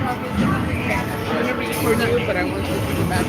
I never record you, but I want you to see the back.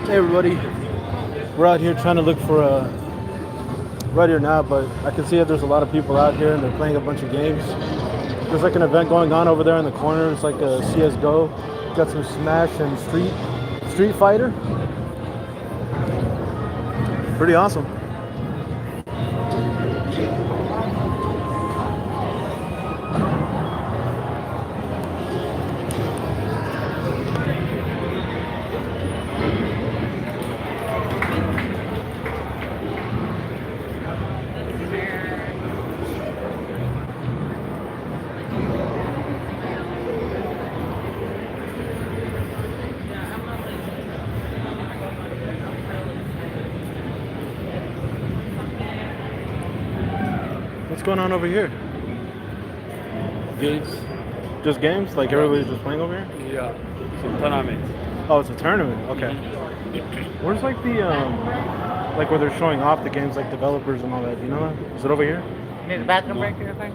Hey everybody, we're out here trying to look for right here now, but I can see that there's a lot of people out here and they're playing a bunch of games. There's like an event going on over there in the corner. It's like a CSGO. Got some Smash and Street Fighter. Pretty awesome. What's going on over here? Games. Just games? Like everybody's just playing over here? Yeah. Some tournament. Oh, it's a tournament. Okay. Where's like the like where they're showing off the games, like developers and all that? You know that? Is it over here? You need a bathroom break or anything?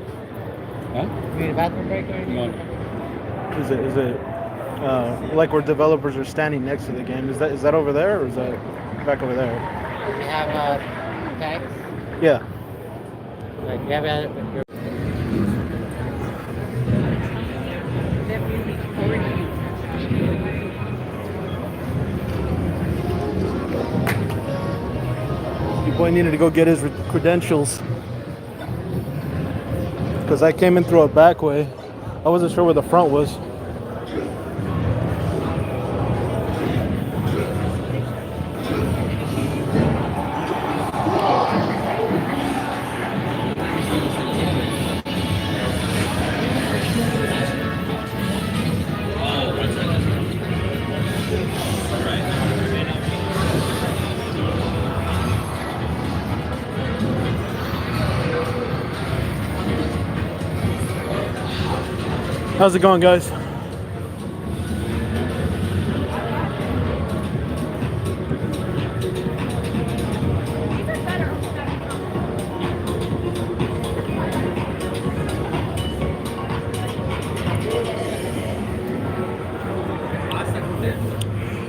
Huh? You need a bathroom break or anything? No. Is it like where developers are standing next to the game? Is that over there or is that back over there? We have tags. Yeah. Like you have Your boy needed to go get his credentials because I came in through a back way. I wasn't sure where the front was. How's it going, guys?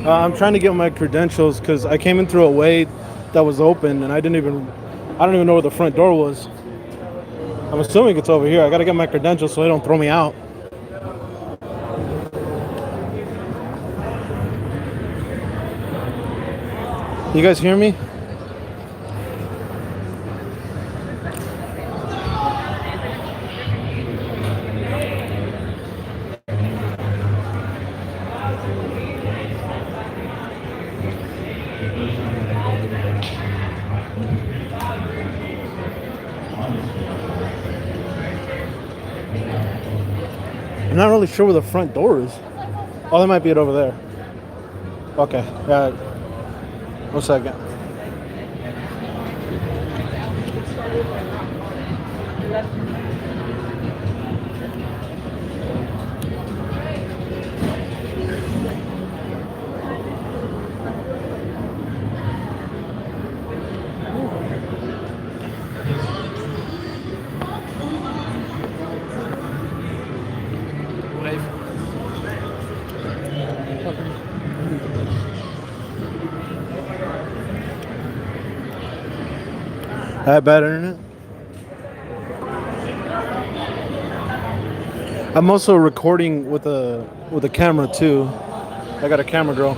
I'm trying to get my credentials because I came in through a way that was open and I don't even know where the front door was. I'm assuming it's over here. I gotta get my credentials so they don't throw me out. You guys hear me? I'm not really sure where the front door is. Oh, that might be it over there. Okay. 1 second. I have bad internet. I'm also recording with a camera too. I got a camera girl.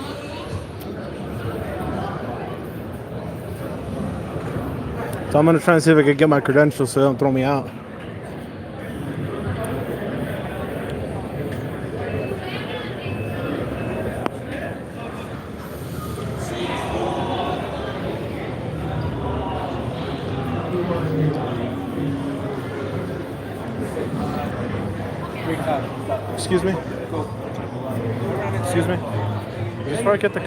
So I'm gonna try and see if I can get my credentials so they don't throw me out. Excuse me? Excuse me? Is this where I get the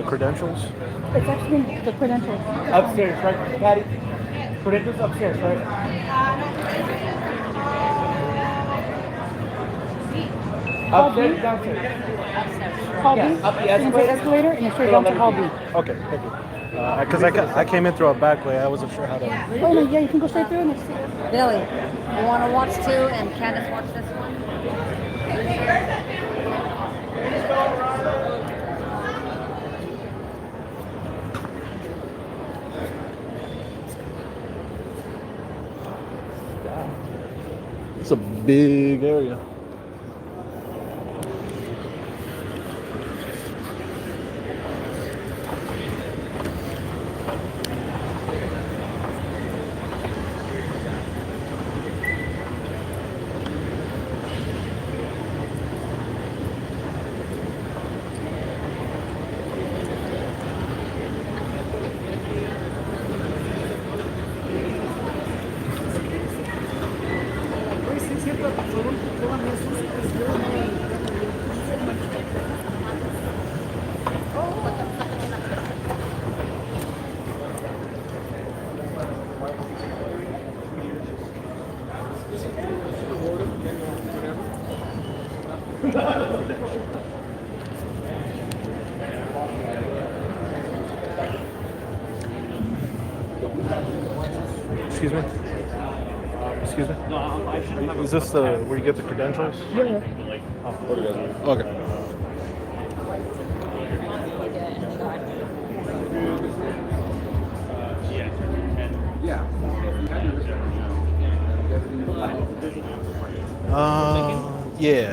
credentials? It's actually the credentials. Upstairs, right? Patty? Credentials upstairs, right? Upstairs, downstairs? Hall B. Up the You take escalator and it's straight down to Hall B. Okay, thank you. Because I came in through a back way. I wasn't sure how to... Oh, no, yeah, you can go straight through and it's... Billy, you want to watch two and Candace watch this one? It's a big area. Excuse me? Excuse me? Is this where you get the credentials? Yeah. Oh. Okay. Yeah.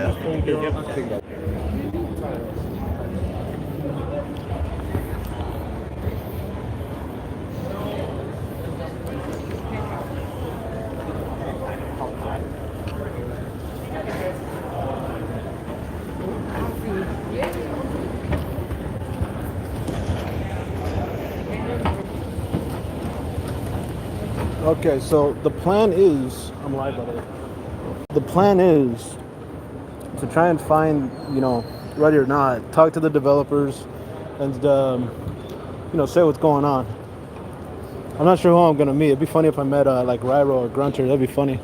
Okay, so the plan is, I'm live by the way. The plan is to try and find, ready or not, talk to the developers and, say what's going on. I'm not sure who I'm going to meet. It'd be funny if I met like Ryro or Grunter. That'd be funny.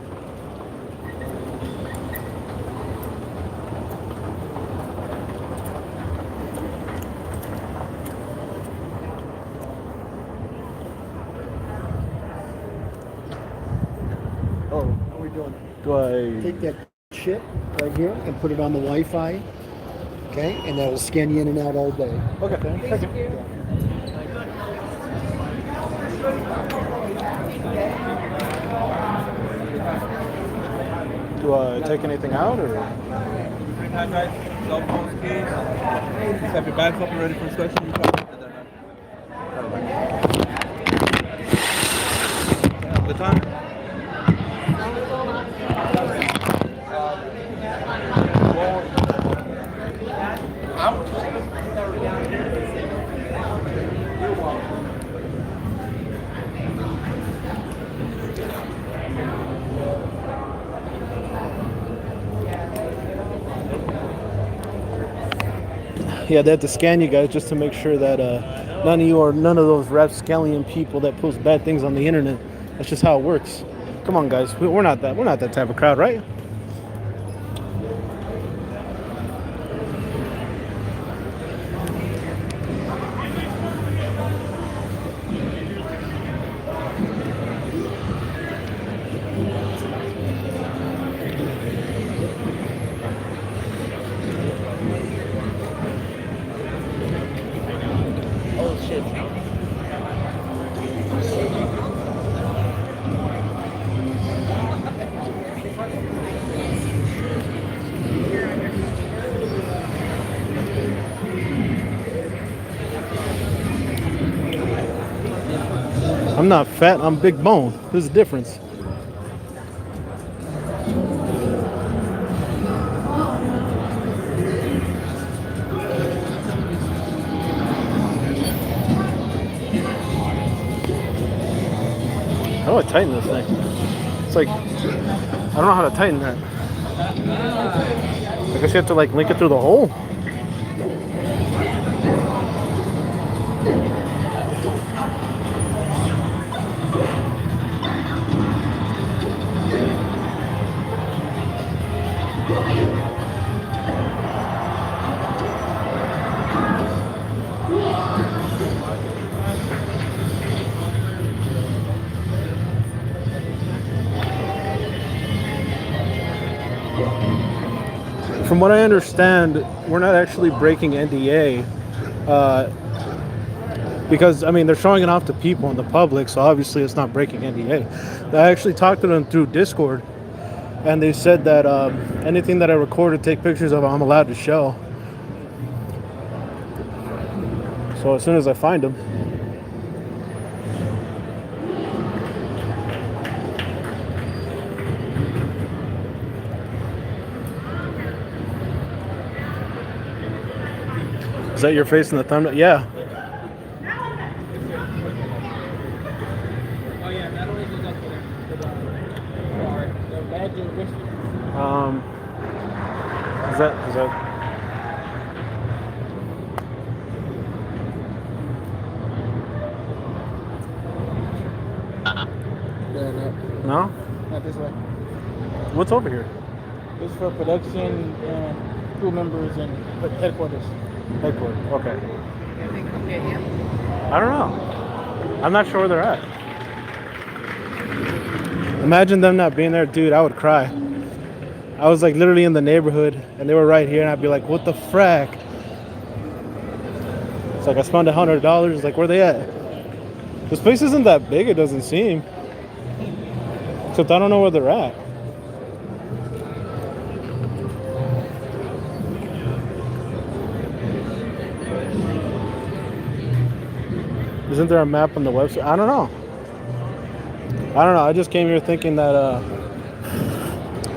Oh, how are we doing? Do I... Take that chip right here and put it on the Wi-Fi, okay? And that'll scan you in and out all day. Okay, thank you. Do I take anything out or? DreamHack guys, cell phones, keys. Just have your bags up and ready for inspection. You come and then good time. Yeah, they have to scan you guys just to make sure that none of you are none of those rapscallion people that post bad things on the internet. That's just how it works. Come on, guys, we're not that type of crowd, right? I'm not fat, I'm big bone. There's a difference. How do I tighten this thing? It's like, I don't know how to tighten that. I guess you have to like link it through the hole. From what I understand, we're not actually breaking NDA because, I mean, they're showing it off to people in the public, so obviously it's not breaking NDA. I actually talked to them through Discord, and they said that anything that I record or take pictures of, I'm allowed to show. So as soon as I find them. Is that your face in the thumbnail? Yeah. Oh yeah, that only goes up there. The badge and wrist. Is that Yeah, no? not this way. What's over here? This is for production and crew members and headquarters. Headquarters. Okay. I don't know. I'm not sure where they're at. Imagine them not being there, dude. I would cry. I was like literally in the neighborhood, and they were right here, and I'd be like, "What the frack?" It's like I spent $100. Like, where they at? This place isn't that big. It doesn't seem. Except I don't know where they're at. Isn't there a map on the website? I don't know. I just came here thinking that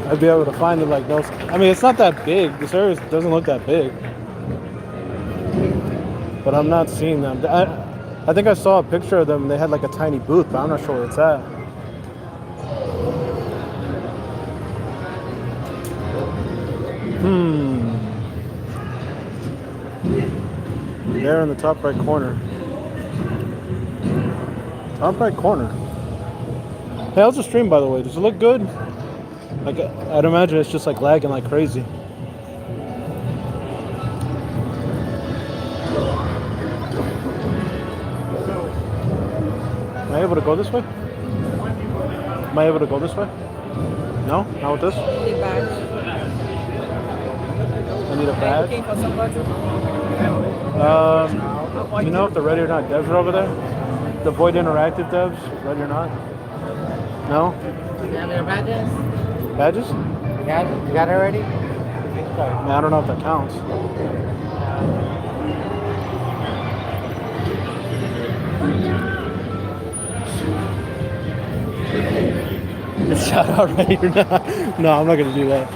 I'd be able to find it like those. I mean, it's not that big. This area doesn't look that big. But I'm not seeing them. I think I saw a picture of them. They had like a tiny booth, but I'm not sure where it's at. There in the top right corner. Top right corner. Hey, how's the stream, by the way? Does it look good? Like, I'd imagine it's just like lagging like crazy. Am I able to go this way? Am I able to go this way? No? Not with this? Need badge. I need a badge? Looking for somebody? You know if the Ready or Not devs are over there? The Void Interactive devs? Ready or Not? No? You have your badges? Badges? You got it already? Man, I don't know if that counts. Shout out Ready or Not? No, I'm not gonna do that.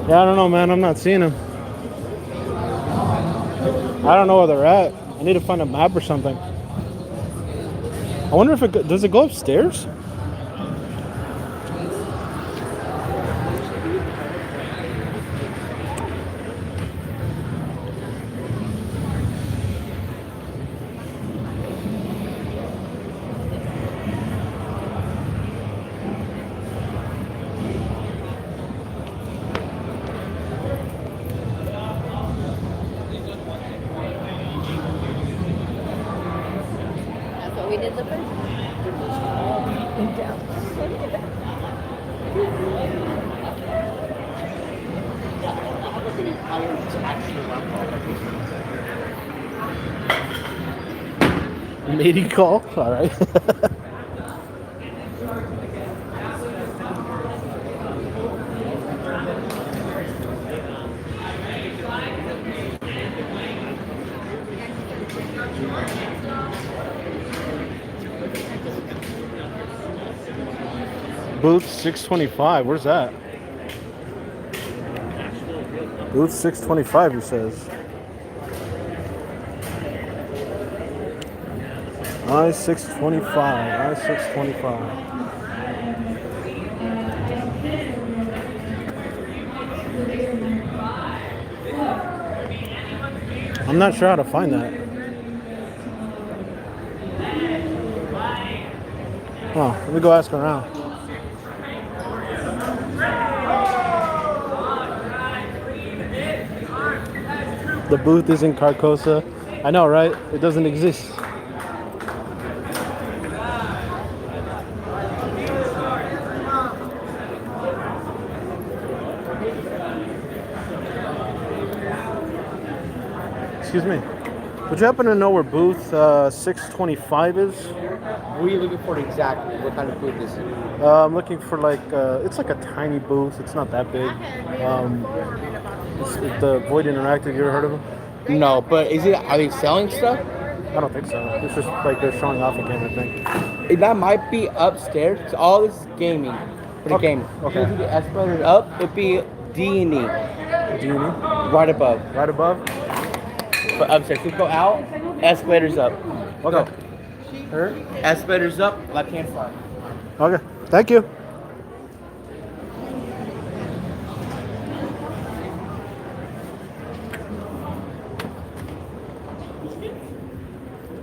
Yeah, I don't know, man. I'm not seeing them. I don't know where they're at. I need to find a map or something. I wonder if does it go upstairs? That's what we did the first time. Mating call. All right. Booth 625. Where's that? Booth 625, he says. I-625. I-625. I'm not sure how to find that. Oh, let me go ask around. The booth is in Carcosa. I know, right? It doesn't exist. Excuse me. Would you happen to know where booth 625 is? What are you looking for exactly? What kind of booth is it? I'm looking for like, it's like a tiny booth. It's not that big. It's the Void Interactive. You ever heard of them? No, but are they selling stuff? I don't think so. It's just like they're showing off a game, I think. That might be upstairs. 'Cause all this is gaming. For the Okay, gaming. okay. If the escalator up, it'd be D&E. Do you need? Right above. Right above? But upstairs. We go out, escalator's up. Okay. Her, escalator's up, left hand side. Okay. Thank you.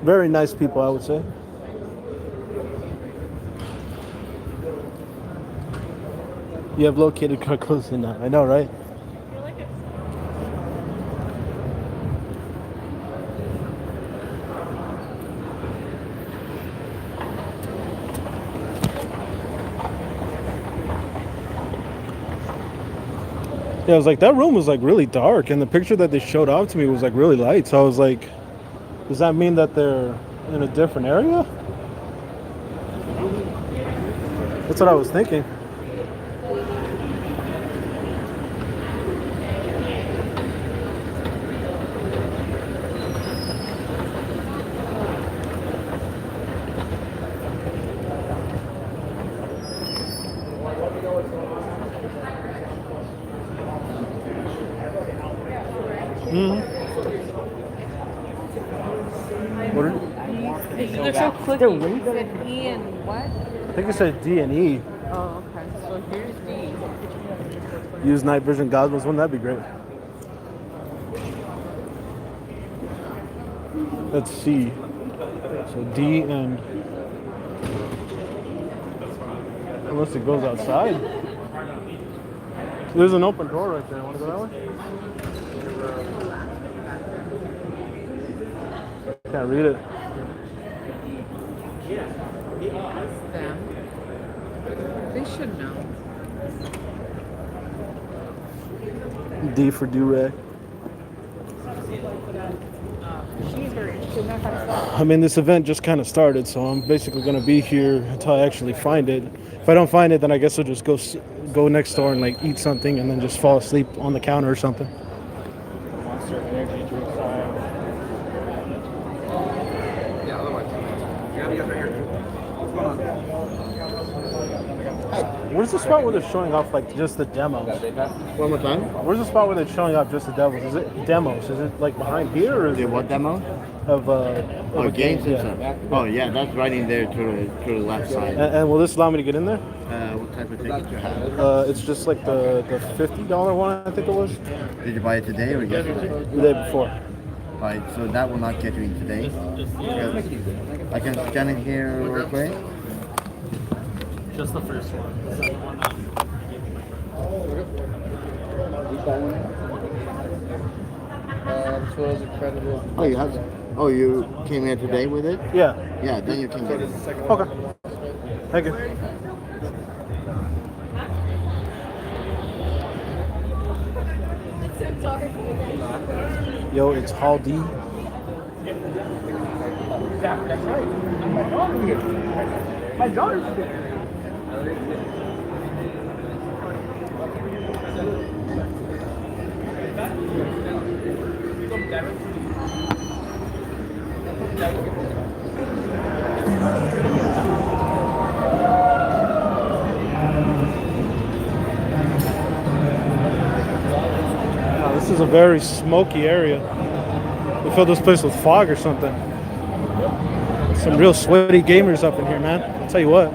Very nice people, I would say. You have located Carcosa now. I know, right? Yeah, I was like, that room was like really dark, and the picture that they showed off to me was like really light. So I was like, does that mean that they're in a different area? That's what I was thinking. What are, They're so clicky. You said E and what? I think it said D and E. Oh, okay. So here's D. Use night vision goggles. Wouldn't that be great? Let's see. So D and unless it goes outside. There's an open door right there. Want to go that way? Can't read it. Them. They should know. D for do-rag. She's very interested in that kind of stuff. I mean, this event just kind of started, so I'm basically going to be here until I actually find it. If I don't find it, then I guess I'll just go next door and like eat something and then just fall asleep on the counter or something. Monster energy drink style. Where's the spot where they're showing off like just the demos? One more time. Where's the spot where they're showing off just the demos? Is it demos? Is it like behind here or is The it what demo? of a Games and yeah. stuff. Oh yeah, that's right in there to the left side. And will this allow me to get in there? What type of ticket you have? It's just like the $50 one, I think it was, Did you buy it today or yesterday? the day before. Right, so that will not get you in today. I can scan it here real quick. Just the first one. So as accredited. Oh, you have. Oh, you came here today with it? Yeah. Yeah, then you can get it. Okay. Thank you. Yo, it's Hall D. That's right. My daughter's here. My daughter's here. This is a very smoky area. We fill this place with fog or something. Some real sweaty gamers up in here, man. I'll tell you what.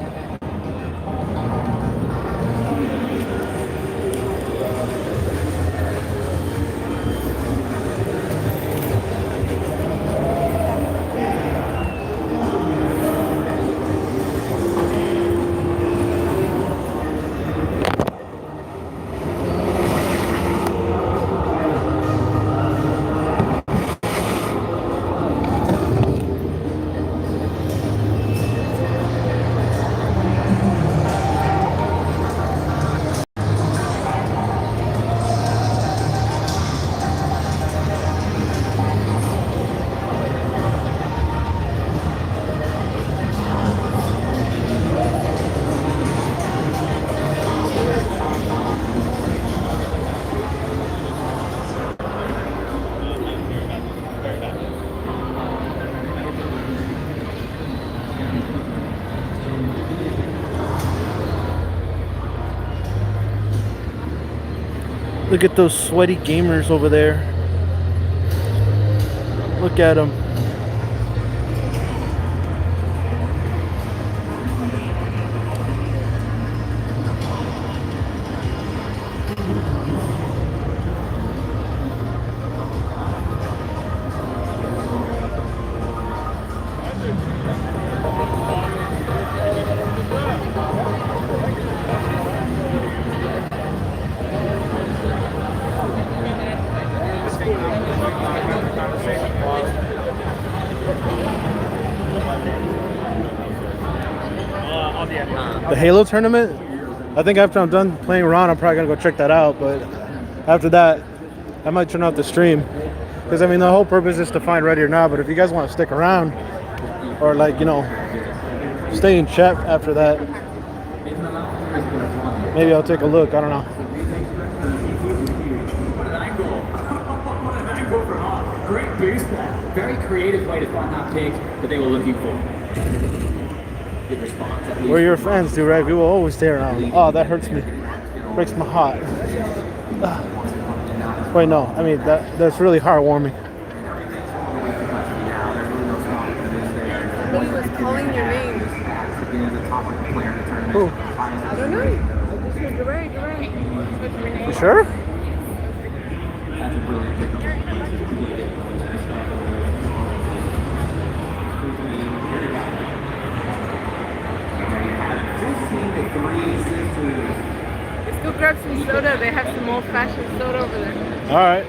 Look at those sweaty gamers over there. Look at them. The Halo tournament? I think after I'm done playing Ron, I'm probably gonna go check that out. But after that, I might turn off the stream. Because I mean, the whole purpose is to find Ready or Not. But if you guys want to stick around, or like, you know, stay in chat after that, maybe I'll take a look. I don't know. Great baseball. Very creative way to find that pick that they were looking for. Good response. We're your fans, dude, right? We will always stay around. Oh, that hurts me. Breaks my heart. Wait, no. I mean, that's really heartwarming. He was calling your name. Who? I don't know. I just heard Duray. You sure? Let's go grab some soda. They have some old-fashioned soda over there. All right.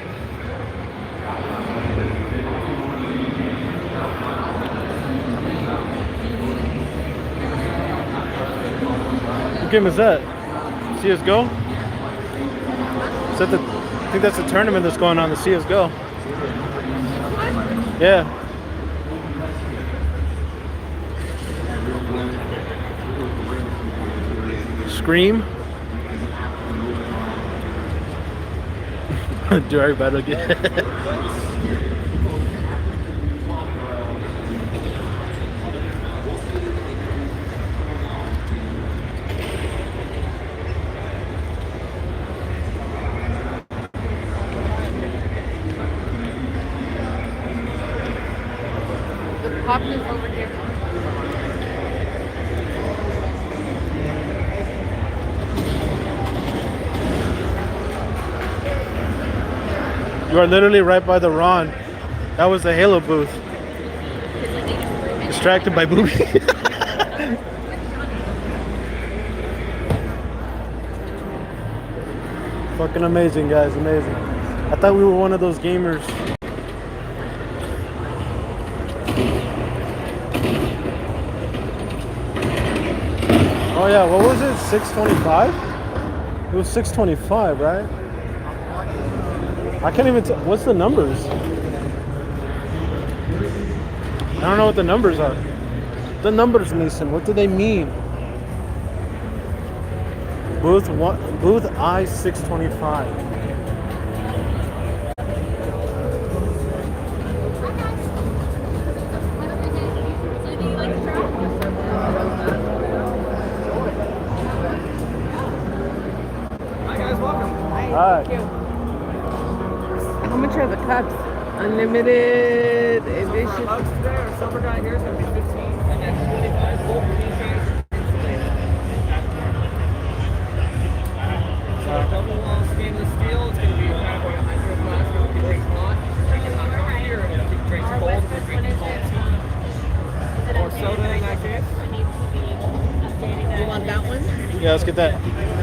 What game is that? CSGO? Is that I think that's the tournament that's going on, the CSGO. Yeah. Scream. Direct battle again. The pop is over here. You are literally right by the Ron. That was the Halo booth. Distracted by booby. Fucking amazing, guys, amazing. I thought we were one of those gamers. Oh yeah, what was it? 625? It was 625, right? I can't even tell. What's the numbers? don't know what the numbers are. The numbers, Mason, what do they mean? Booth I-625. Hi guys, welcome. Hi. How much are the cups? Unlimited edition. Hugs today, our silver guy here is going to be 15 and then 25 gold keychains. So a double stainless steel, it's going to be probably 100 glass, going to be drinks hot. Drinking hot coffee here, and if you drink cold, we're drinking cold tea. Or soda in that case. You want that one? Yeah, let's get that.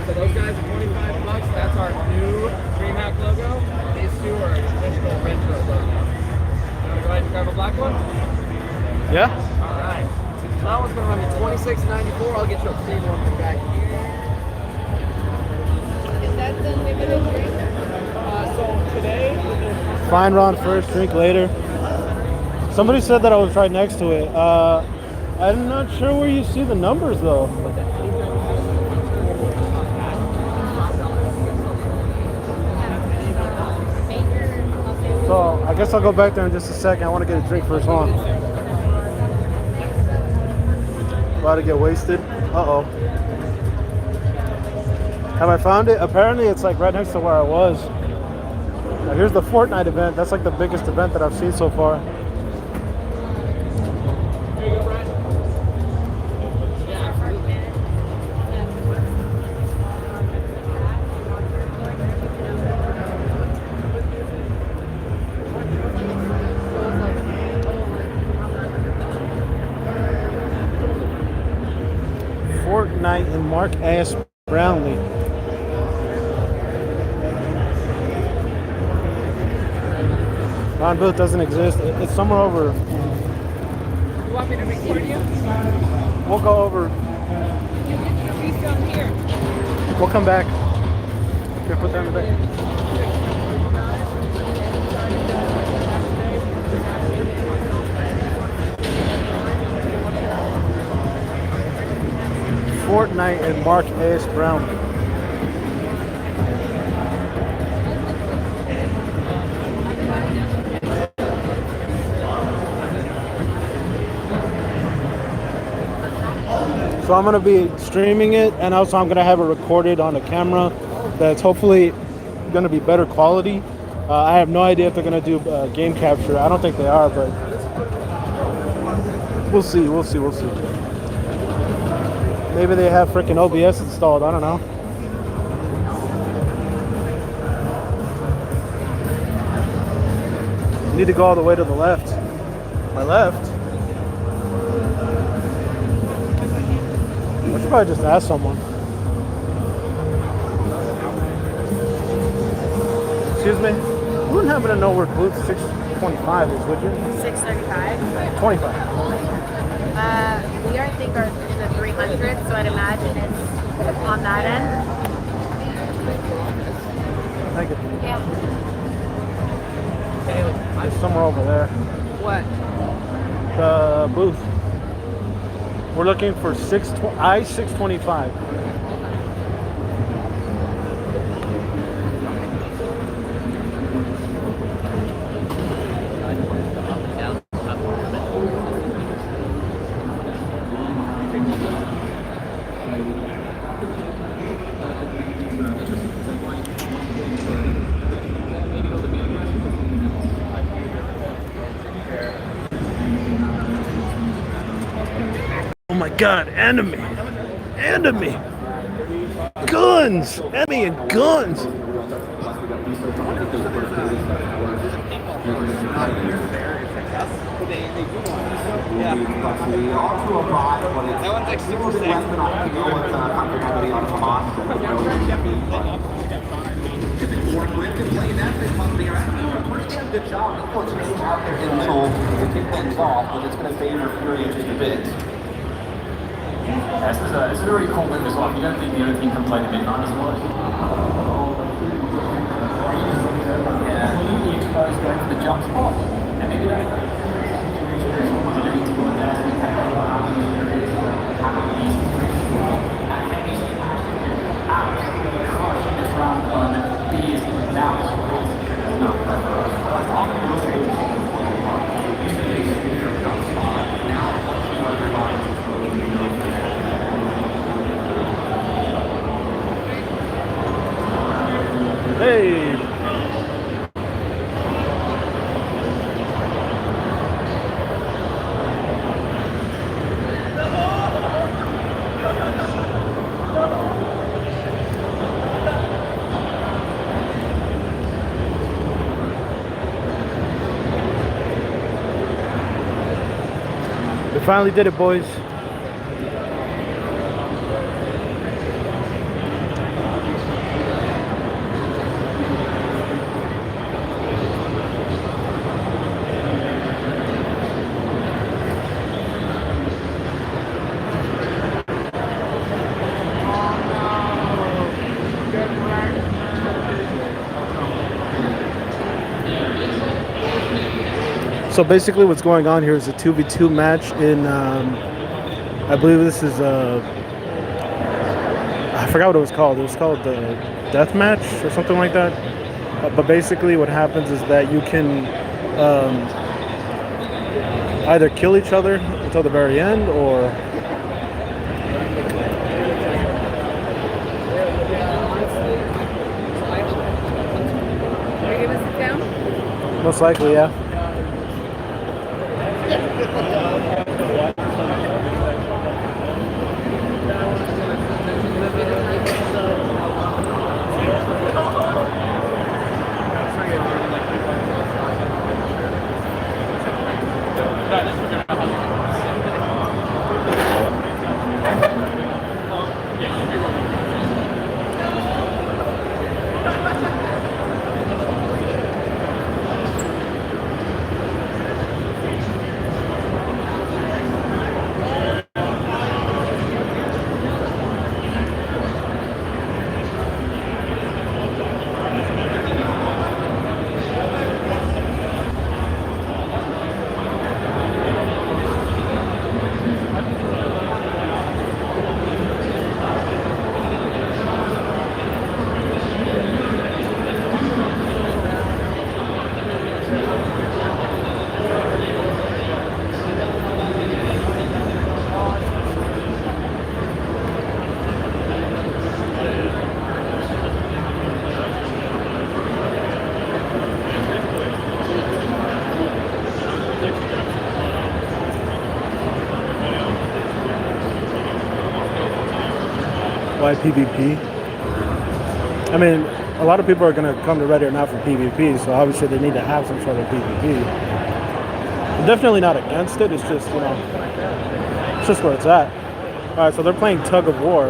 So those guys are 25 bucks. That's our new DreamHack logo. These two are traditional retro logo. You want to go ahead and grab a black one? Yeah? Alright. So that one's going to run me $26.94. I'll get you a clean one from back here. Is that the unlimited drink? So today, Fine Ron first, drink later. Somebody said that I was right next to it. I'm not sure where you see the numbers though. So I guess I'll go back there in just a second. I want to get a drink first. Hold on. About to get wasted. Uh-oh. Have I found it? Apparently it's like right next to where I was. Now here's the Fortnite event. That's like the biggest event that I've seen so far. Fortnite and Mark S. Brownlee. Ron Booth doesn't exist. It's somewhere over. You want me to record you? We'll go over. He's down here. We'll come back. Here, put that in the back. Fortnite and Mark S. Brownlee. So I'm going to be streaming it, and also I'm going to have it recorded on a camera that's hopefully going to be better quality. I have no idea if they're going to do game capture. I don't think they are, but we'll see. Maybe they have freaking OBS installed. I don't know. Need to go all the way to the left. My left? I should probably just ask someone. Excuse me? You wouldn't happen to know where booth 625 is, would you? 635. 25. We I think are in the 300, so I'd imagine it's on that end. Thank you. Yeah. It's somewhere over there. What? The booth. We're looking for I-625. Oh my God, enemy! Guns! Enemy and guns! That one's like 6 or 6. Good job. Unfortunately, out there in the middle to kick things off, but it's going to favor Fury just a bit. Yeah, this is a really cool move as well. You don't think the other team can play the midnight as well? Yeah, you expose going for the jump spot. And maybe that. Hey. We finally did it, boys. So basically what's going on here is a 2v2 match in, I believe this is, I forgot what it was called. It was called the death match or something like that. But basically what happens is that you can either kill each other until the very end or Are you gonna sit down? most likely, yeah. Why PvP? I mean, a lot of people are going to come to Reddit or not for PvP, so obviously they need to have some sort of PvP. I'm definitely not against it. It's just, you know, it's just where it's at. All right, so they're playing tug of war,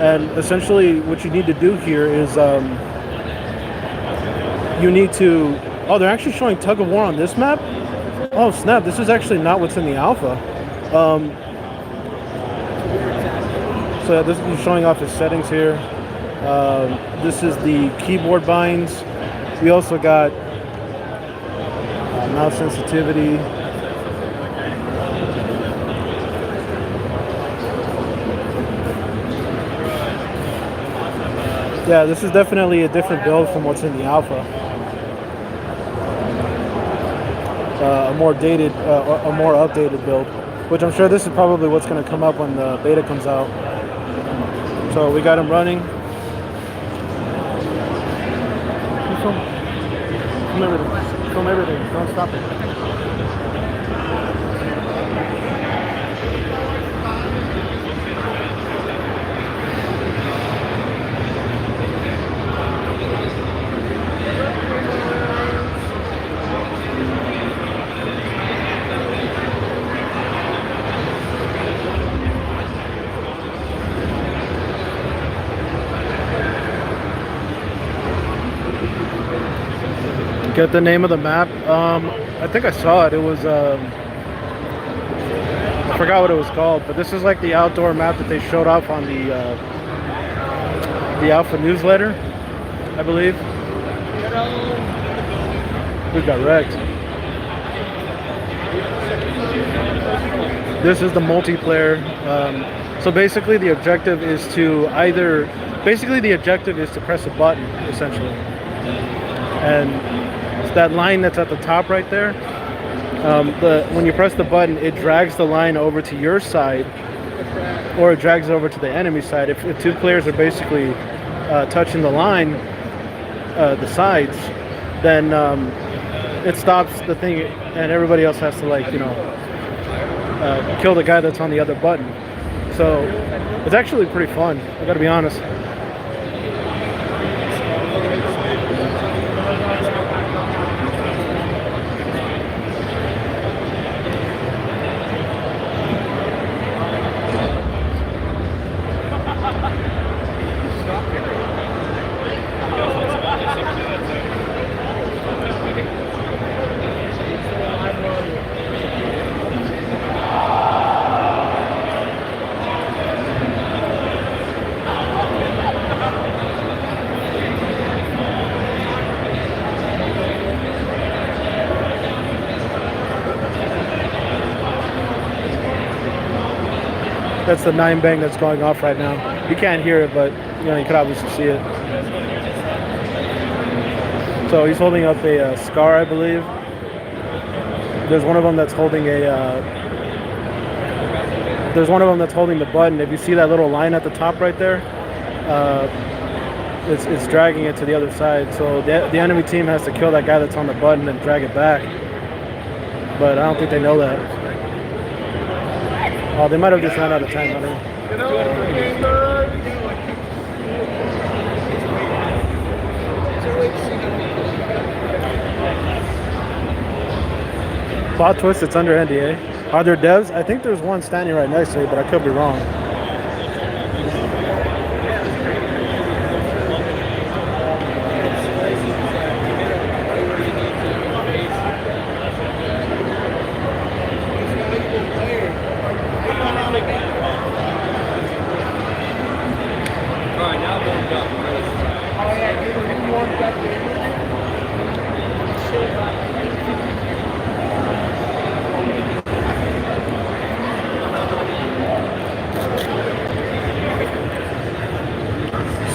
and essentially what you need to do here is you need to. Oh, they're actually showing tug of war on this map. Oh snap! This is actually not what's in the alpha. So this is showing off his settings here. This is the keyboard binds. We also got mouse sensitivity. Yeah, this is definitely a different build from what's in the alpha. A more dated, a more updated build, which I'm sure this is probably what's going to come up when the beta comes out. So we got him running. Film everything. Film everything. Don't stop it. Get the name of the map. I think I saw it. It was I forgot what it was called, but this is like the outdoor map that they showed off on the Alpha newsletter, I believe. We got wrecked. This is the multiplayer. So basically, the objective is to press a button, essentially, and that line that's at the top right there, when you press the button, it drags the line over to your side, or it drags it over to the enemy side. If two players are basically touching the line, the sides, then it stops the thing, and everybody else has to like kill the guy that's on the other button. So it's actually pretty fun. I gotta be honest. That's the 9 bang that's going off right now. You can't hear it, but you could obviously see it. So he's holding up a scar, I believe. There's one of them that's holding there's one of them that's holding the button. If you see that little line at the top right there, it's dragging it to the other side. So the enemy team has to kill that guy that's on the button and drag it back. But I don't think they know that. Oh, they might have just run out of time on him. Plot twist, it's under NDA. Are there devs? I think there's one standing right next to me, but I could be wrong.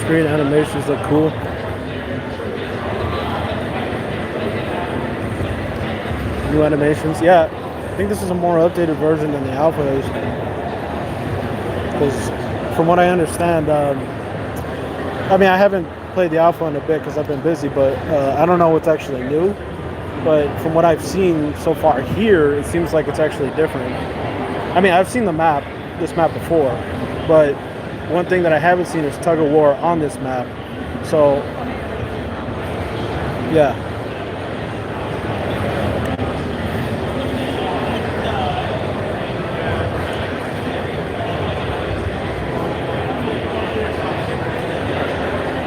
Screen animations look cool. New animations, yeah. I think this is a more updated version than the alpha is. Because from what I understand, I mean, I haven't played the alpha in a bit because I've been busy, but I don't know what's actually new. But from what I've seen so far here, it seems like it's actually different. I mean, I've seen this map before, but one thing that I haven't seen is tug of war on this map. So, yeah.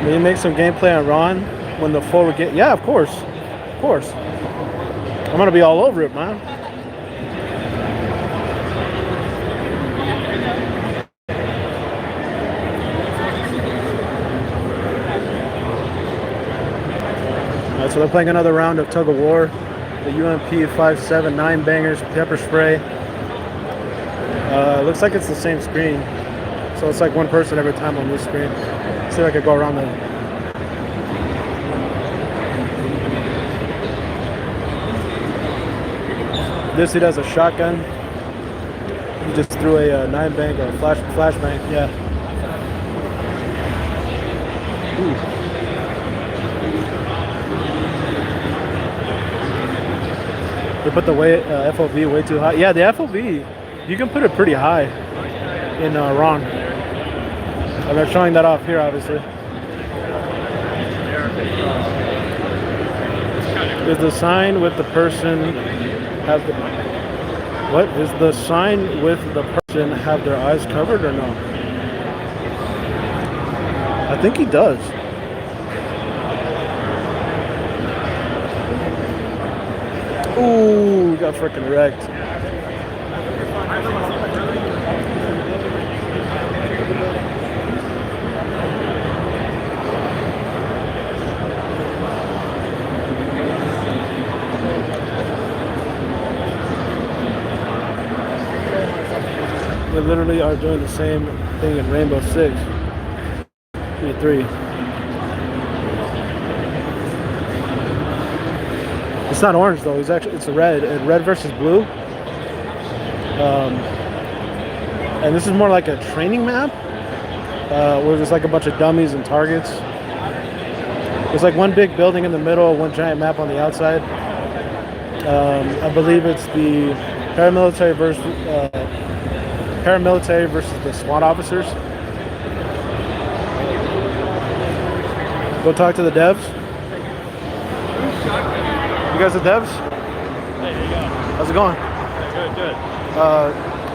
Will you make some gameplay on Ron when the forward get? Yeah, of course. Of course. I'm going to be all over it, man. So they're playing another round of tug of war. The UMP 5.7 9 bangers, pepper spray. Looks like it's the same screen. So it's like one person every time on this screen. See if I could go around the. This he does a shotgun. He just threw a 9 bang or a flash bang. Yeah. Ooh. They put the FOV way too high. Yeah, the FOV, you can put it pretty high in RON. And they're showing that off here, obviously. Is the sign with the person have the... What? Is the sign with the person have their eyes covered or no? I think he does. Ooh, we got freaking wrecked. They literally are doing the same thing in Rainbow Six. 3. It's not orange though. It's red. Red versus blue. And this is more like a training map, where there's like a bunch of dummies and targets. There's like one big building in the middle, one giant map on the outside. I believe it's the paramilitary versus the SWAT officers. Go talk to the devs. You guys are devs? Hey, how you going? How's it going? Good, good.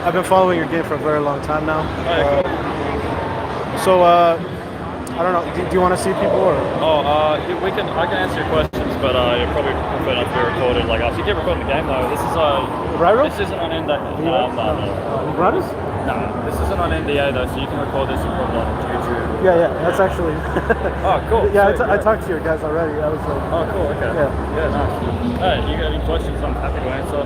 I've been following your game for a very long time now. So I don't know. Do you want to see people or? I can answer your questions, but you probably prefer not to be recorded like us. You can record the game though. This is Ryro? This isn't on NDA. No. Brothers? No, this isn't on NDA though, so you can record this and put it on YouTube. Yeah, that's actually. Oh, cool. Yeah, Sweet, I talked to your guys already. I was like. Oh, cool. Okay. Yeah. Nice. Hey, you got any questions? I'm happy to answer.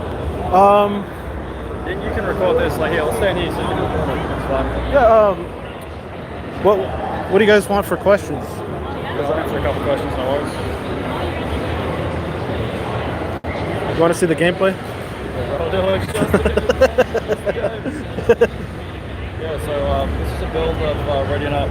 Then you can record this. Like here, I'll stand here so you can record it. It's fine. Yeah. What do you guys want for questions? I'll answer a couple questions. No worries. You want to see the gameplay? Yeah, so this is a build of Ready or Not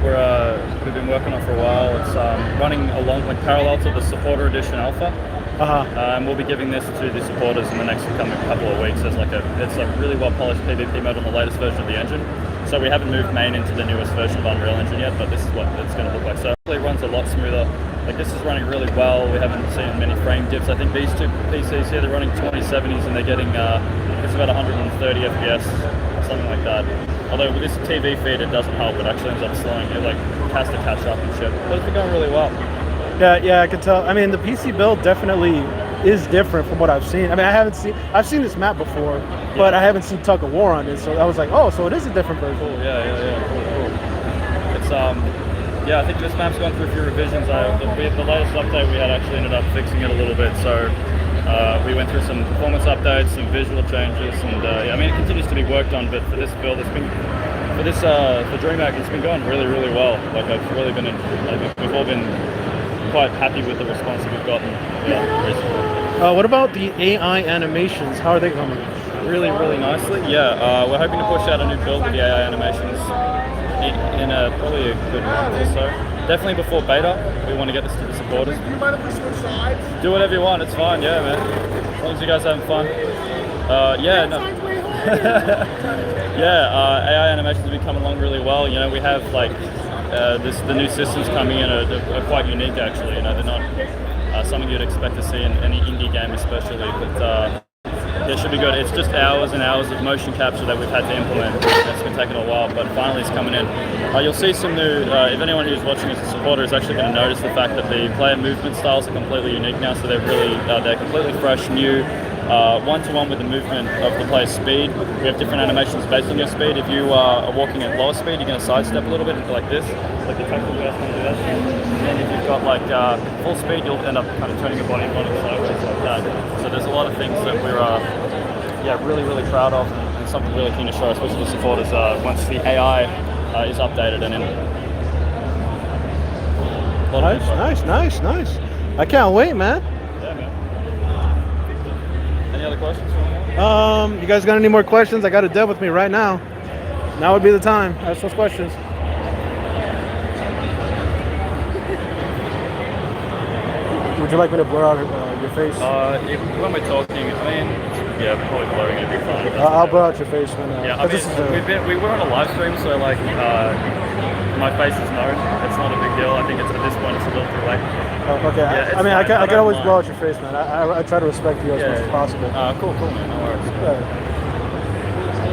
we've been working on for a while. It's running along parallel to the Supporter Edition Alpha. And we'll be giving this to the supporters in the next coming couple of weeks as it's a really well polished PvP mode on the latest version of the engine. So we haven't moved main into the newest version of Unreal Engine yet, but this is what it's going to look like. So it runs a lot smoother. Like this is running really well. We haven't seen many frame dips. I think these two PCs here, they're running 2070s and they're getting it's about 130 FPS, something like that. Although with this TV feed, it doesn't help. It actually ends up slowing. It has to catch up and shit. But it's been going really well. Yeah, I can tell. I mean, the PC build definitely is different from what I've seen. I mean, I've seen this map before, but I haven't seen Tug of War on it. So I was like, oh, so it is a different version. Cool. Yeah. Cool. It's I think this map's gone through a few revisions. The latest update we had actually ended up fixing it a little bit. So we went through some performance updates, some visual changes, and I mean, it continues to be worked on. But for this build, for DreamHack, it's been going really, really well. Like we've all been quite happy with the response that we've gotten recently. What about the AI animations? How are they coming? Really, really nicely. Yeah, we're hoping to push out a new build with the AI animations in probably a good month or so. Definitely before beta. We want to get this to the supporters. Do you mind if we switch sides? Do whatever you want. It's fine. Yeah, man. As long as you guys are having fun. AI animations have been coming along really well. You know, we have the new systems coming in are quite unique actually. You know, they're not something you'd expect to see in any indie game especially, but it should be good. It's just hours and hours of motion capture that we've had to implement. It's been taking a while, but finally it's coming in. You'll see some new, if anyone who's watching as a supporter is actually going to notice the fact that the player movement styles are completely unique now, so they're completely fresh, new, one-to-one with the movement of the player's speed. We have different animations based on your speed. If you are walking at lower speed, you're going to sidestep a little bit like this, like the tactical guys going to do that. And if you've got full speed, you'll end up kind of turning your body sideways like that. So there's a lot of things that we're really, really proud of, and something really keen to show, especially to supporters once the AI is updated and in. Nice. I can't wait, man. Yeah, man. Any other questions? You guys got any more questions? I got a dev with me right now. Now would be the time. Ask those questions. Would you like me to blur out your face? When we're talking, I mean, probably blurring it'd be fine. I'll blur out your face when. Yeah, I mean, we were on a live stream, so my face is known. It's not a big deal. I think at this point it's a little too late. Okay. Yeah, I mean, I can always blow out your face, man. I try to respect you as much as possible. Cool, man. No worries.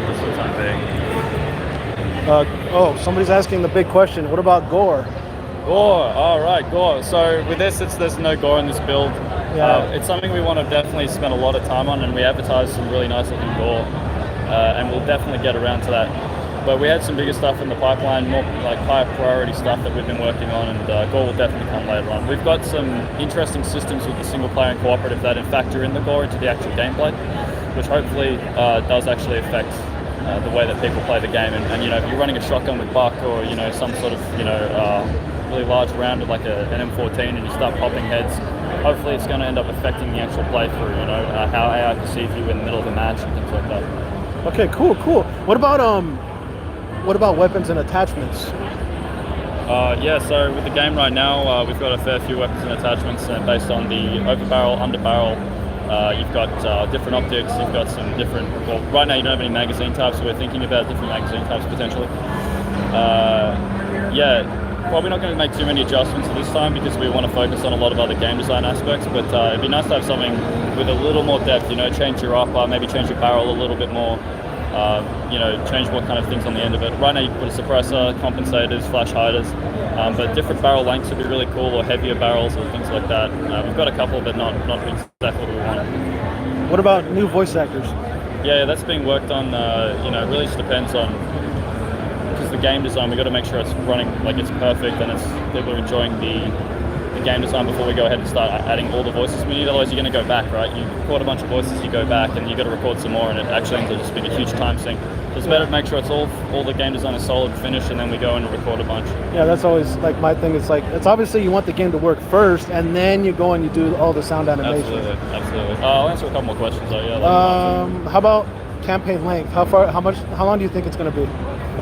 Just for the time being. Somebody's asking the big question. What about gore? Gore. All right, gore. So with this, there's no gore in this build. Yeah. It's something we want to definitely spend a lot of time on, and we advertise some really nice looking gore, and we'll definitely get around to that. But we had some bigger stuff in the pipeline, more higher priority stuff that we've been working on, and gore will definitely come later on. We've got some interesting systems with the single player and cooperative that factor in the gore into the actual gameplay, which hopefully does actually affect the way that people play the game. And if you're running a shotgun with buck or some sort of really large round with like an M14 and you start popping heads, hopefully it's going to end up affecting the actual playthrough. How AI perceive you in the middle of the match and things like that. Okay, cool. What about weapons and attachments? Yeah, so with the game right now, we've got a fair few weapons and attachments based on the overbarrel, underbarrel. You've got different optics, you've got some different, well, right now you don't have any magazine types, so we're thinking about different magazine types potentially. Yeah, probably not going to make too many adjustments at this time because we want to focus on a lot of other game design aspects, but it'd be nice to have something with a little more depth, you know, change your upper, maybe change your barrel a little bit more. You know, change what kind of things on the end of it. Right now you can put a suppressor, compensators, flash hiders, but different barrel lengths would be really cool, or heavier barrels or things like that. We've got a couple, but not exactly what we want. What about new voice actors? Yeah, that's being worked on. You know, it really just depends on, because the game design, we got to make sure it's running like it's perfect and it's people are enjoying the game design before we go ahead and start adding all the voices we need. Otherwise you're going to go back, right? You record a bunch of voices, you go back and you got to record some more, and it actually ends up just being a huge time sink. So it's better to make sure it's all the game design is solid, finished, and then we go in and record a bunch. Yeah, that's always like my thing. It's like, it's obviously you want the game to work first, and then you go and you do all the sound animation. Absolutely. I'll answer a couple more questions though. Yeah. How about campaign length? How long do you think it's going to be?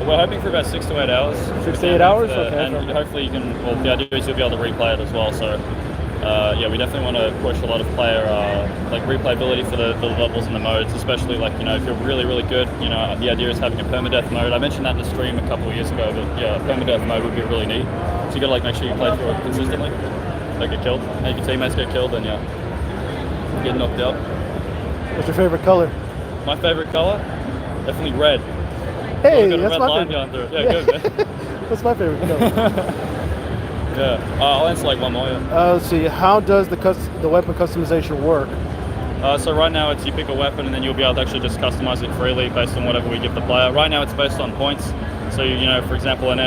We're hoping for about 6 to 8 hours. 6 to 8 hours? Okay. And hopefully you can, well, the idea is you'll be able to replay it as well. So, yeah, we definitely want to push a lot of player, like replayability for the levels and the modes, especially like, you know, if you're really, really good, you know, the idea is having a permadeath mode. I mentioned that in the stream a couple of years ago, but yeah, permadeath mode would be really neat. So you got to like make sure you play through it consistently. Don't get killed. Make your teammates get killed, and yeah, get knocked out. What's your favorite color? My favorite color? Definitely red. Hey, got a that's red my line favorite. going through it. Yeah, good, man. What's my favorite color? Yeah, I'll answer like one more. Yeah. Let's see. How does the weapon customization work? So right now it's you pick a weapon and then you'll be able to actually just customize it freely based on whatever we give the player. Right now it's based on points. So you know, for example, a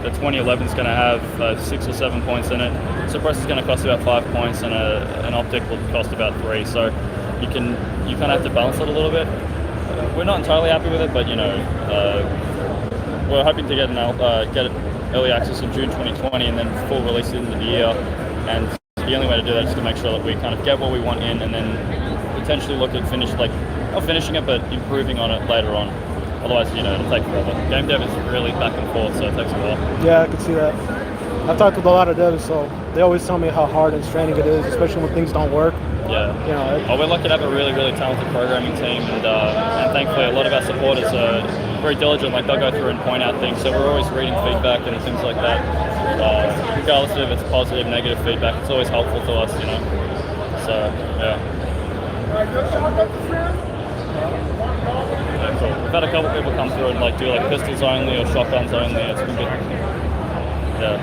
2011 is going to have 6 or 7 points in it. Suppressor is going to cost about 5 points, and an optic will cost about 3. So you kind of have to balance it a little bit. We're not entirely happy with it, but you know, we're hoping to get early access in June 2020 and then full release at the end of the year. And the only way to do that is to make sure that we kind of get what we want in, and then potentially look at not finishing it, but improving on it later on. Otherwise, you know, it'll take forever. Game dev is really back and forth, so it takes a while. Yeah, I can see that. I've talked with a lot of devs, so they always tell me how hard and straining it is, especially when things don't work. Yeah. You know, we're lucky to have a really, really talented programming team, and thankfully a lot of our supporters are very diligent. Like, they'll go through and point out things, so we're always reading feedback and things like that. Regardless of if it's positive, negative feedback, it's always helpful to us, you know. So, yeah. Cool. We've had a couple people come through and like do like pistols only or shotguns only. It's been good. Yeah.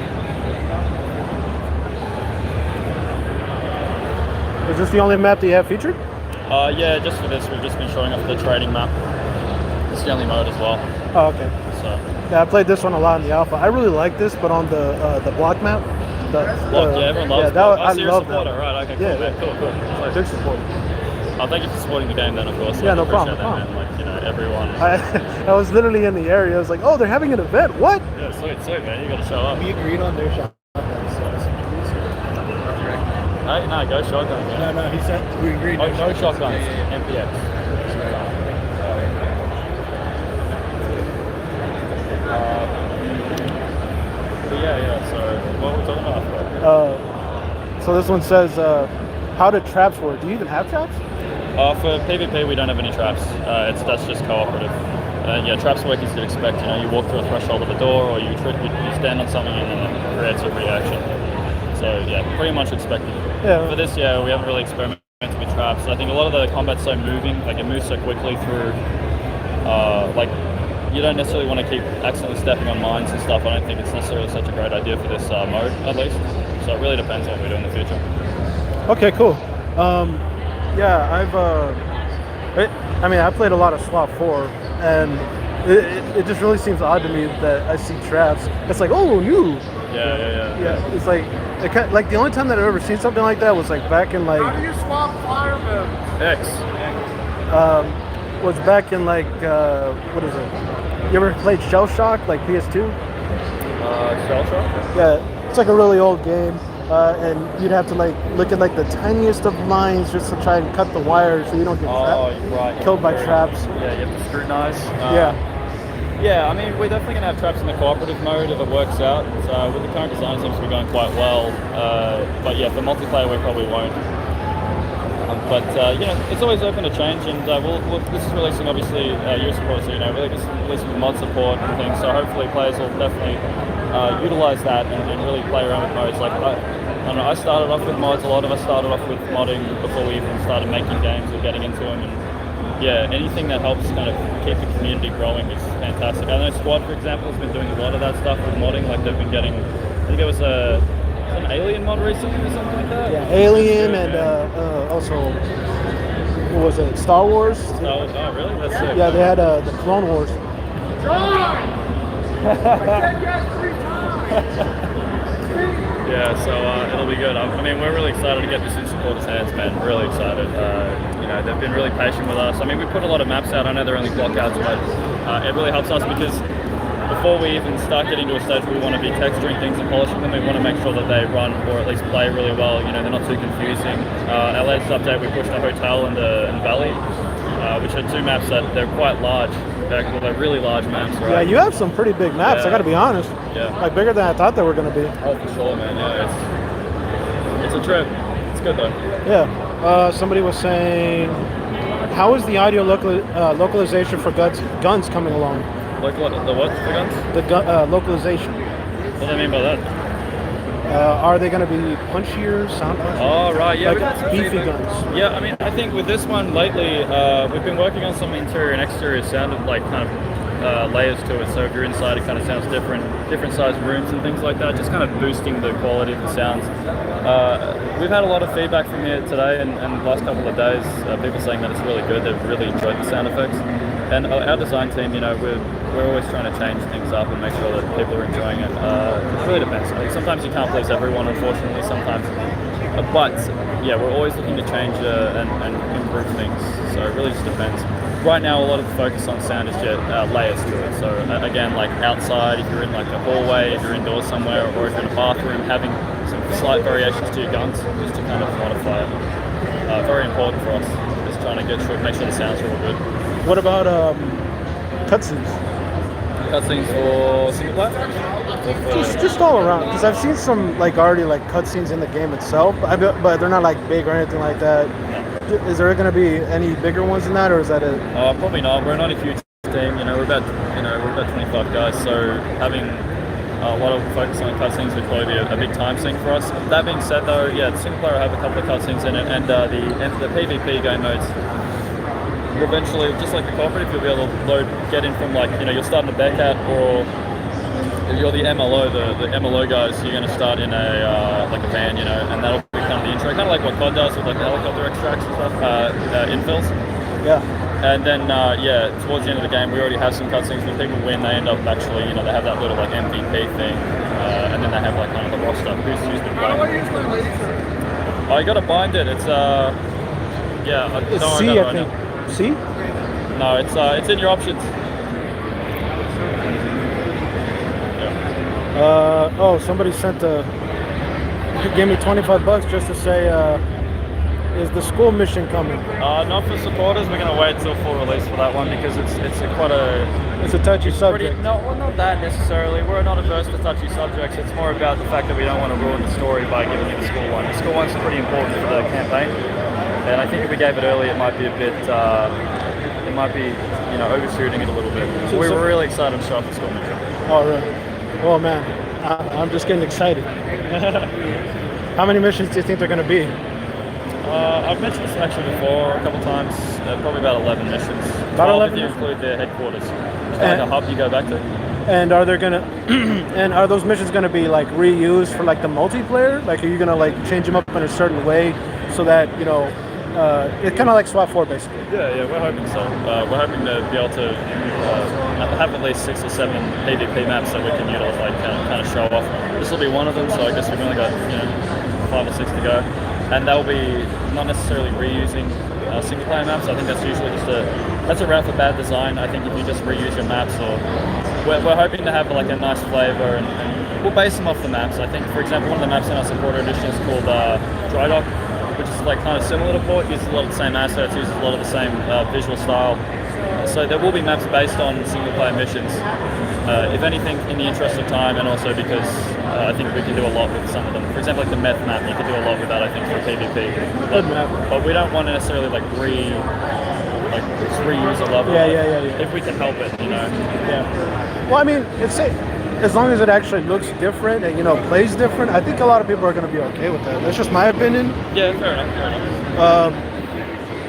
Is this the only map that you have featured? Yeah, just for this, we've just been showing off the trading map. It's the only mode as well. Oh, okay. So. Yeah, I played this one a lot in the alpha. I really like this, but on the block map. Block, yeah, everyone loves block. I love that. Right, okay, yeah, cool, man. Cool. Big support. Thank you for supporting the game then, of course. Yeah, no appreciate problem. That, man. Like, you know, everyone. I was literally in the area. I was like, oh, they're having an event. What? Yeah, sweet, man. You got to show up. We agreed on their shot. Hey, no, go shotguns. Man. No, he said we agreed. Oh, no shotguns. MPX. But yeah. So what were we talking about? So this one says, how do traps work? Do you even have traps? For PvP, we don't have any traps. That's just cooperative. Yeah, traps work as you'd expect. You know, you walk through a threshold of a door, or you stand on something and then it creates a reaction. So yeah, pretty much expected. Yeah. For this, yeah, we haven't really experimented with traps. I think a lot of the combat's so moving, like it moves so quickly through, like you don't necessarily want to keep accidentally stepping on mines and stuff. I don't think it's necessarily such a great idea for this mode, at least. So it really depends on what we do in the future. Okay, cool. Yeah, I played a lot of SWAT 4, and it just really seems odd to me that I see traps. It's like, oh, new. Yeah. It's like the only time that I've ever seen something like that was like back in like. How do you swap fire modes? X. Was back in like what is it? You ever played Shell Shock, like PS2? Shell Shock? Yeah, it's like a really old game, and you'd have to like look at like the tiniest of lines just to try and cut the wires so you don't get killed by traps. Yeah, you have to scrutinize. Yeah, I mean, we're definitely going to have traps in the cooperative mode if it works out. So with the current design, it seems to be going quite well. But yeah, for multiplayer, we probably won't. But you know, it's always open to change, and this is releasing obviously user support, so you know, really just releasing mod support and things. So hopefully, players will definitely utilize that and really play around with modes. Like I don't know, I started off with mods. A lot of us started off with modding before we even started making games or getting into them. And yeah, anything that helps kind of keep the community growing is fantastic. I know SWAT, for example, has been doing a lot of that stuff with modding. Like they've been getting, I think it was an Alien mod recently or something like that. Yeah, Alien and also, what was it? Star Wars. Oh, really? That's sick. Yeah, they had the Clone Wars. Yeah, so it'll be good. I mean, we're really excited to get this in supporters' hands, man. Really excited. You know, they've been really patient with us. I mean, we put a lot of maps out. I know they're only blockouts, but it really helps us because before we even start getting to a stage where we want to be texturing things and polishing them, we want to make sure that they run or at least play really well. You know, they're not too confusing. Our latest update, we pushed a hotel and Valley, which are two maps that they're quite large. They're really large maps, right? Yeah, you have some pretty big maps. Yeah. I got to be honest. Yeah. Like bigger than I thought they were going to be. Oh, for sure, man. Yeah, it's a trip. It's good though. Yeah. Somebody was saying, how is the audio localization for guns coming along? Like what? The what for guns? The localization. What do I mean by that? Are they going to be punchier, sound punchier? Oh, right, yeah. Like beefy guns. Yeah, I mean, I think with this one lately, we've been working on some interior and exterior sound like kind of layers to it. So if you're inside, it kind of sounds different sized rooms and things like that, just kind of boosting the quality of the sounds. We've had a lot of feedback from here today and the last couple of days, people saying that it's really good. They've really enjoyed the sound effects. And our design team, you know, we're always trying to change things up and make sure that people are enjoying it. It really depends. I think sometimes you can't please everyone, unfortunately, sometimes. But yeah, we're always looking to change and improve things. So it really just depends. Right now, a lot of the focus on sound is just layers to it. So again, like outside, if you're in like a hallway, if you're indoors somewhere, or if you're in a bathroom, having some slight variations to your guns just to kind of modify it. Very important for us. Just trying to make sure the sounds are all good. What about cutscenes? Cutscenes for single player? Just all around, because I've seen some like already like cutscenes in the game itself, but they're not like big or anything like that. Is there going to be any bigger ones than that, or is that it? Probably not. We're not a huge team. You know, we're about 25 guys, so having a lot of focus on cutscenes would probably be a big time sink for us. That being said, though, yeah, the single player will have a couple of cutscenes in it, and the PvP game modes. Eventually, just like the cooperative, you'll be able to get in from like, you know, you'll start in a Bearcat, or you're the MLO, the MLO guys, you're going to start in a like a van, you know, and that'll be kind of the intro, kind of like what COD does with like the helicopter extracts and stuff, infills. Yeah. And then, yeah, towards the end of the game, we already have some cutscenes where people win, they end up actually, you know, they have that little like MVP thing, and then they have like kind of the roster, who's been playing. Oh, you got to bind it, it's, yeah, It's don't C, worry I about it think. right now. C? No, it's in your options. Oh, somebody gave me $25 just to say, is the school mission coming? Not for supporters. We're going to wait till full release for that one because it's a touchy subject. No, well, not that necessarily. We're not averse to touchy subjects. It's more about the fact that we don't want to ruin the story by giving you the school one. The school one's pretty important for the campaign, and I think if we gave it early, it might be a bit. It might be, you know, overshooting it a little bit. So we were really excited to show off the school mission. Oh, really? Oh man, I'm just getting excited. How many missions do you think they're going to be? I've mentioned this actually before a couple times. Probably about 11 missions. About 11 if you include their headquarters. It's like a hub you go back to. And are those missions going to be like reused for like the multiplayer? Like, are you going to like change them up in a certain way so that, you know, it's kind of like SWAT 4 basically? Yeah, we're hoping so. We're hoping to be able to have at least 6 or 7 PvP maps that we can utilize, like kind of show off. This will be one of them, so I guess we've only got 5 or 6 to go. And they'll be not necessarily reusing single player maps. I think that's usually just that's a route for bad design. I think if you just reuse your maps, or we're hoping to have like a nice flavor, and we'll base them off the maps. I think, for example, one of the maps in our supporter edition is called Dry Dock, which is like kind of similar to Port, uses a lot of the same assets, uses a lot of the same visual style. So there will be maps based on single-player missions. If anything, in the interest of time, and also because I think we can do a lot with some of them. For example, like the meth map, you can do a lot with that. I think for PvP. Good map. But we don't want to necessarily just reuse a level. Yeah. If we can help it, Yeah. Well, I mean, it's as long as it actually looks different and plays different, I think a lot of people are going to be okay with that. That's just my opinion. Yeah, fair enough.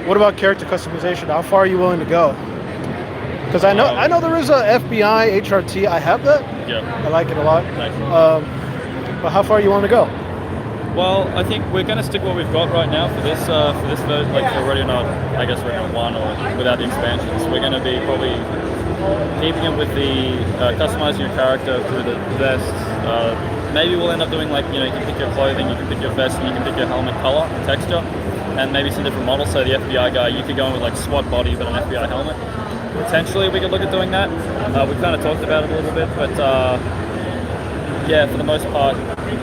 What about character customization? How far are you willing to go? Because I know there is a FBI HRT. I have that. Yeah. I like it a lot. Nice. But how far are you willing to go? Well, I think we're going to stick what we've got right now for this version, like for Ready or Not, I guess Ready or Not 1 or without the expansions. We're going to be probably keeping it with the customizing your character through the vests. Maybe we'll end up doing you can pick your clothing, you can pick your vest, and you can pick your helmet color and texture, and maybe some different models. So the FBI guy, you could go in with SWAT body but an FBI helmet. Potentially we could look at doing that. We've kind of talked about it a little bit, but yeah, for the most part,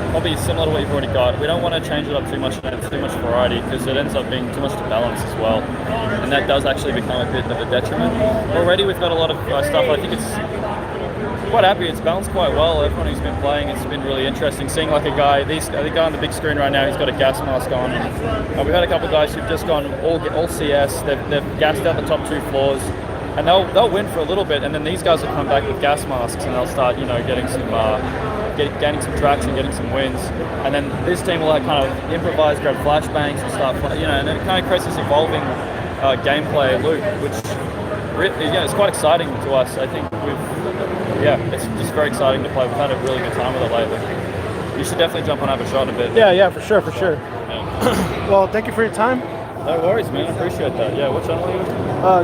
probably similar to what you've already got. We don't want to change it up too much variety, because it ends up being too much to balance as well, and that does actually become a bit of a detriment. Already we've got a lot of stuff. I think it's quite happy. It's balanced quite well. Everyone who's been playing, it's been really interesting seeing the guy on the big screen right now. He's got a gas mask on. We've had a couple of guys who've just gone all CS. They've gassed out the top 2 floors. And they'll win for a little bit, and then these guys will come back with gas masks, and they'll start, getting some gaining some traction, getting some wins. And then this team will kind of improvise, grab flashbangs and stuff, and it kind of creates this evolving gameplay loop, which it's quite exciting to us. I think it's just very exciting to play. We've had a really good time with it lately. You should definitely jump on and have a shot a bit. Yeah, for sure. Yeah. Well, thank you for your time. No worries, man. I appreciate that. Yeah, what channel are you on?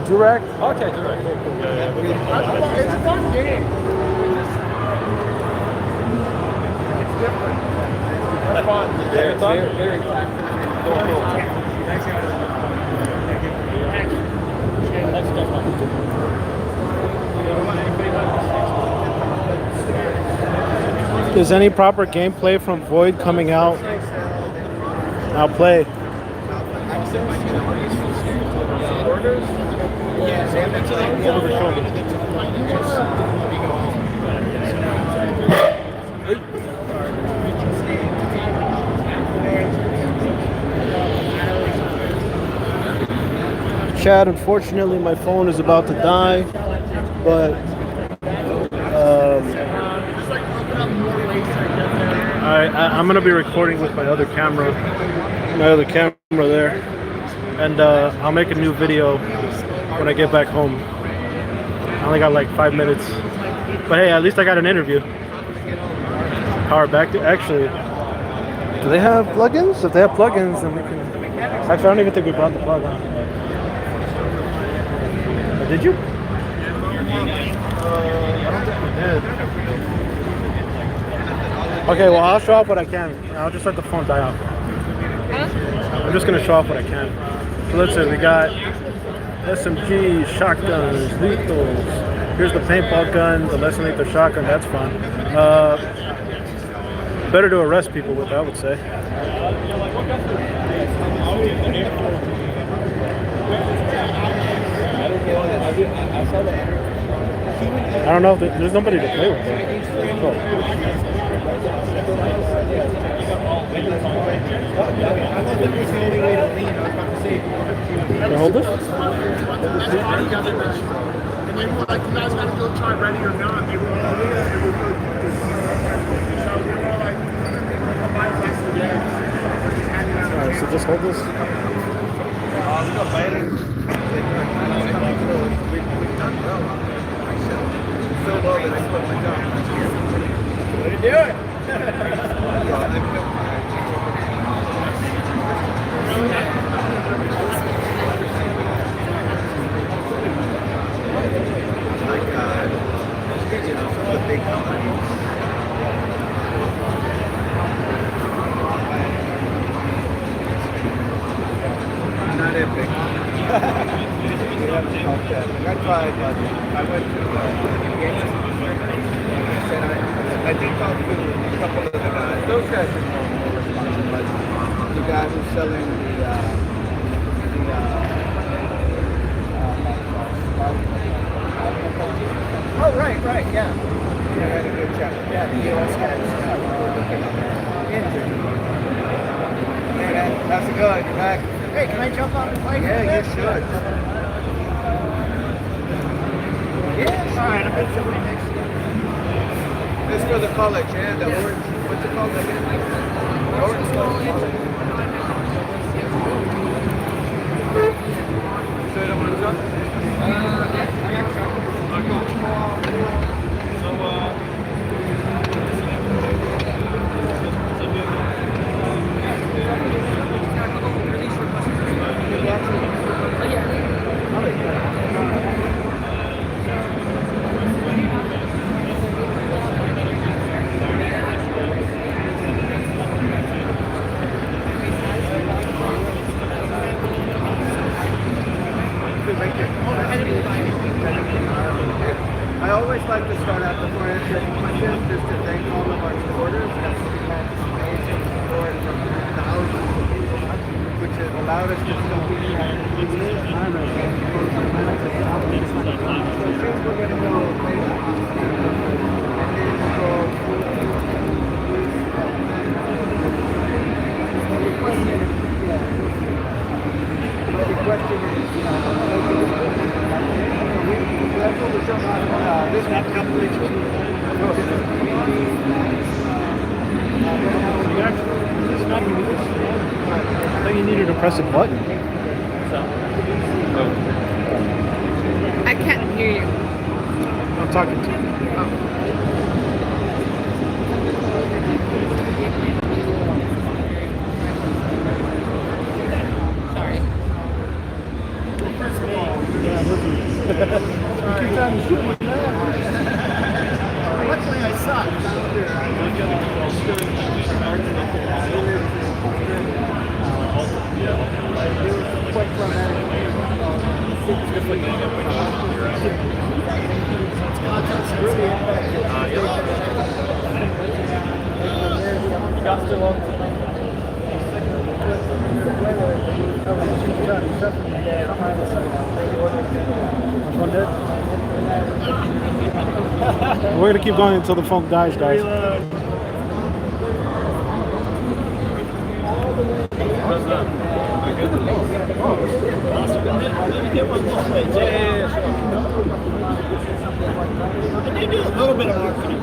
DreamHack. Okay, DreamHack. Cool. Yeah. It's a fun game. It's different. It's fun. Yeah, it's very, very fun. cool. Thanks, guys. Thanks, Is any proper gameplay from Void coming out? I'll play. Chad, unfortunately my phone is about to die, but I'm gonna be recording with my other camera there, and I'll make a new video when I get back home. I only got 5 minutes, but hey, at least I got an interview. Power back to actually. Do they have plugins? If they have plugins, then we can. Actually, I don't even think we brought the plug on. Did you? I don't think we did. Okay, well, I'll show off what I can. I'll just let the phone die out. I'm just gonna show off what I can. So let's say we got SMGs, shotguns, lethals. Here's the paintball gun, the less than lethal shotgun. That's fun. Better to arrest people with, I would say. I don't know. There's nobody to play with there. Cool. Can I hold this? Alright, so just hold this. Not epic. I tried, but I went to I did talk to a couple of the guys. Those guys are more responsive, but the guy who's selling the Oh, right, yeah. Yeah, I had a good chat. Yeah, the US has we're looking into. Hey, man, how's it going? You're back. Hey, can I jump on the bike? Yeah, you should. Yeah, all right, I'm going to jump right next to you. This is for the college, and the orange. What's it called again? Orange college. So, you want to jump? I always like to start out before answering questions just to thank all of our supporters. That's we've had amazing support from thousands of people, which has allowed us to still be here. So since we're going to go the question is, that's what we're showing on this map calculation. I thought you needed to press a button. I can't hear you. I'm talking to you. Sorry. Luckily I suck. We're gonna keep going until the phone dies, guys. They do a little bit of marketing.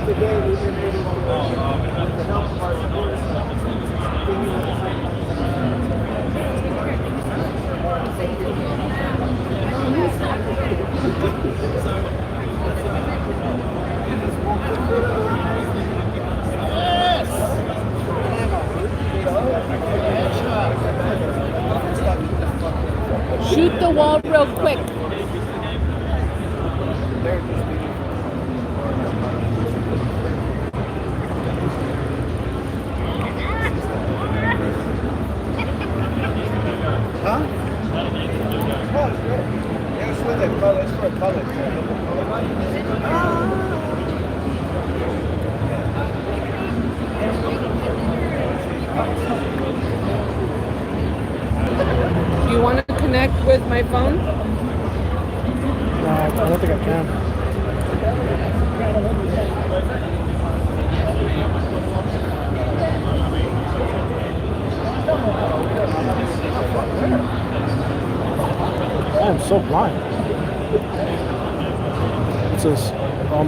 Today we've been able to help our Shoot the wall real quick. Huh? Oh, it's good. Yeah, it's for the color. It's for color. Do you want to connect with my phone? No, I don't think I can. I am so blind. It says